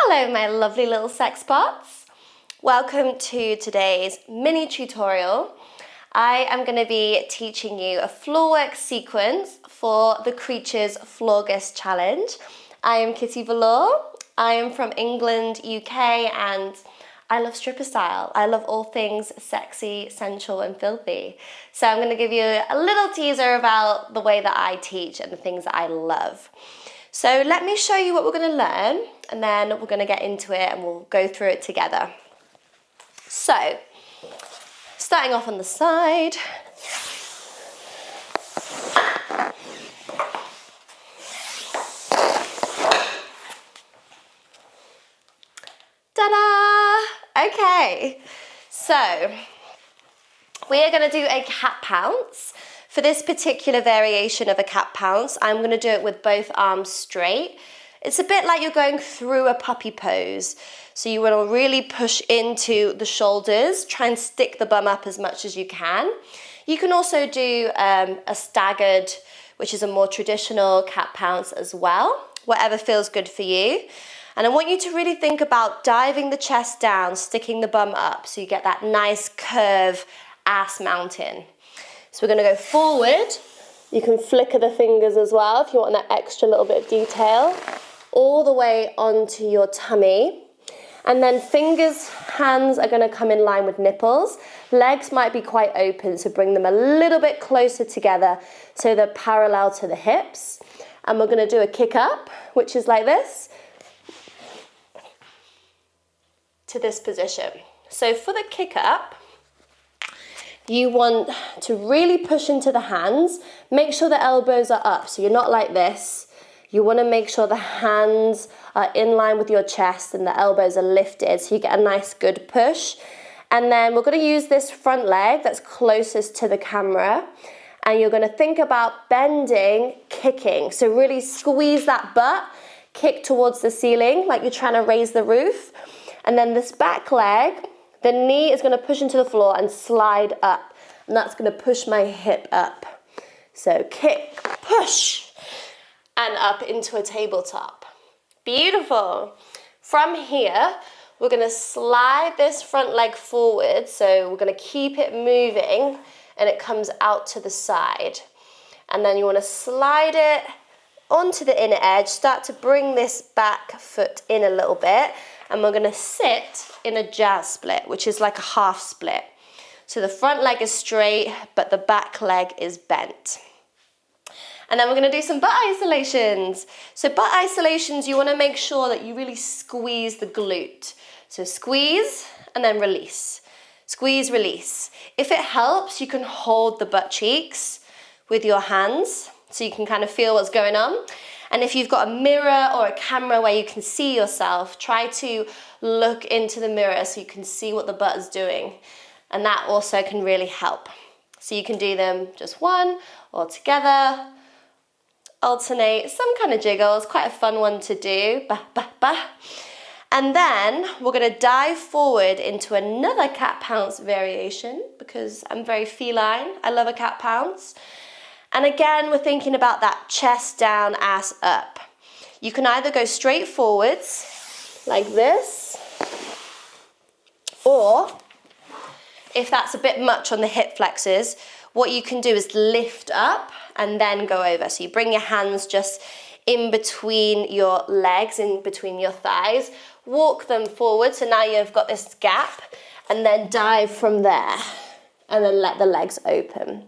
Hello my lovely little sex pots. Welcome to today's mini tutorial. I am going to be teaching you a floor work sequence for the Creatures Floorgust challenge. I am Kitty Velour. I am from England, UK, and I love stripper style. I love all things sexy, sensual and filthy. So I'm going to give you a little teaser about the way that I teach and the things that I love. So let me show you what we're going to learn, and then we're going to get into it and we'll go through it together. So, starting off on the side. Ta-da! Okay, so we are going to do a cat pounce. For this particular variation of a cat pounce, I'm going to do it with both arms straight. It's a bit like you're going through a puppy pose. So you want to really push into the shoulders, try and stick the bum up as much as you can. You can also do a staggered, which is a more traditional cat pounce as well, whatever feels good for you. And I want you to really think about diving the chest down, sticking the bum up so you get that nice curve ass mountain. So we're going to go forward. You can flicker the fingers as well if you want that extra little bit of detail. All the way onto your tummy. And then fingers, hands are going to come in line with nipples. Legs might be quite open, so bring them a little bit closer together so they're parallel to the hips. And we're going to do a kick up, which is like this, to this position. So for the kick up, you want to really push into the hands. Make sure the elbows are up, so you're not like this. You want to make sure the hands are in line with your chest and the elbows are lifted so you get a nice good push. And then we're going to use this front leg that's closest to the camera. And you're going to think about bending, kicking. So really squeeze that butt, kick towards the ceiling like you're trying to raise the roof. And then this back leg, the knee is going to push into the floor and slide up. And that's going to push my hip up. So kick, push, and up into a tabletop. Beautiful. From here, we're going to slide this front leg forward. So we're going to keep it moving and it comes out to the side. And then you want to slide it onto the inner edge. Start to bring this back foot in a little bit. And we're going to sit in a jazz split, which is like a half split. So the front leg is straight, but the back leg is bent. And then we're going to do some butt isolations. So butt isolations, you want to make sure that you really squeeze the glute. So squeeze and then release. Squeeze, release. If it helps, you can hold the butt cheeks with your hands so you can kind of feel what's going on. And if you've got a mirror or a camera where you can see yourself, try to look into the mirror so you can see what the butt is doing. And that also can really help. So you can do them just one or together, alternate, some kind of jiggle. It's quite a fun one to do. Bah, bah, bah. And then we're going to dive forward into another cat pounce variation because I'm very feline. I love a cat pounce. And again, we're thinking about that chest down, ass up. You can either go straight forwards, like this, or if that's a bit much on the hip flexors, what you can do is lift up and then go over. So you bring your hands just in between your legs, in between your thighs, walk them forward. So now you've got this gap, and then dive from there, and then let the legs open.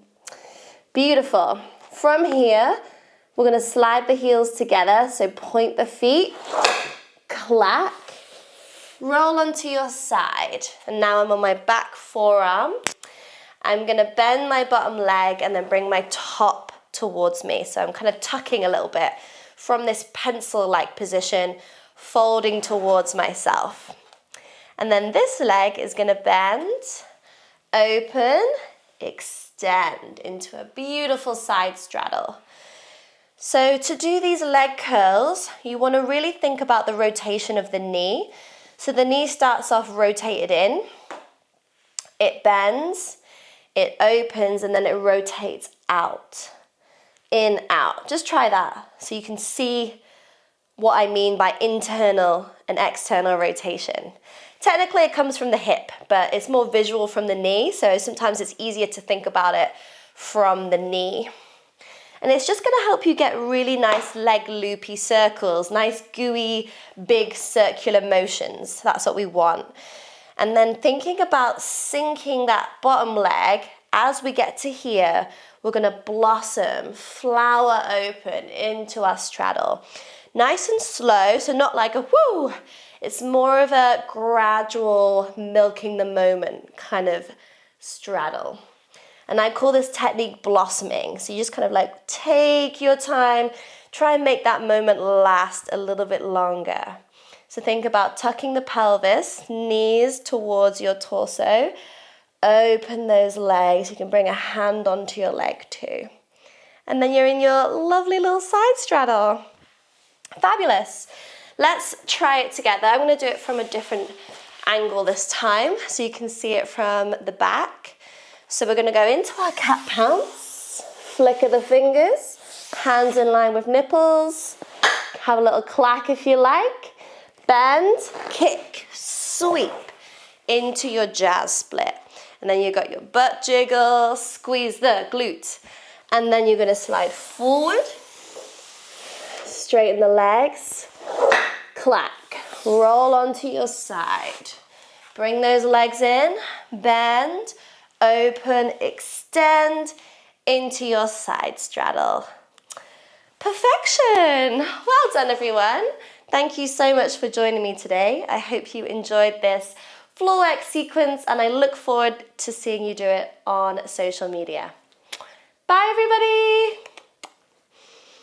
Beautiful. From here, we're going to slide the heels together. So point the feet, clack, roll onto your side. And now I'm on my back forearm. I'm going to bend my bottom leg and then bring my top towards me. So I'm kind of tucking a little bit from this pencil-like position, folding towards myself. And then this leg is going to bend, open, extend into a beautiful side straddle. So to do these leg curls, you want to really think about the rotation of the knee. So the knee starts off rotated in, it bends, it opens, and then it rotates out, in, out. Just try that so you can see what I mean by internal and external rotation. Technically it comes from the hip, but it's more visual from the knee, so sometimes it's easier to think about it from the knee. And it's just gonna help you get really nice leg loopy circles, nice gooey, big circular motions. That's what we want. And then thinking about sinking that bottom leg, as we get to here, we're gonna blossom, flower open into our straddle. Nice and slow, so not like a whoo, it's more of a gradual milking the moment kind of straddle. And I call this technique blossoming. So you just kind of like take your time, try and make that moment last a little bit longer. So think about tucking the pelvis, knees towards your torso, open those legs. You can bring a hand onto your leg too. And then you're in your lovely little side straddle. Fabulous. Let's try it together. I'm going to do it from a different angle this time so you can see it from the back. So we're going to go into our cat pounce, flicker the fingers, hands in line with nipples, have a little clack if you like, bend, kick, sweep into your jazz split. And then you've got your butt jiggle, squeeze the glute. And then you're going to slide forward, straighten the legs, clack, roll onto your side. Bring those legs in, bend, open, extend into your side straddle. Perfection! Well done, everyone. Thank you so much for joining me today. I hope you enjoyed this floorwork sequence, and I look forward to seeing you do it on social media. Bye, everybody!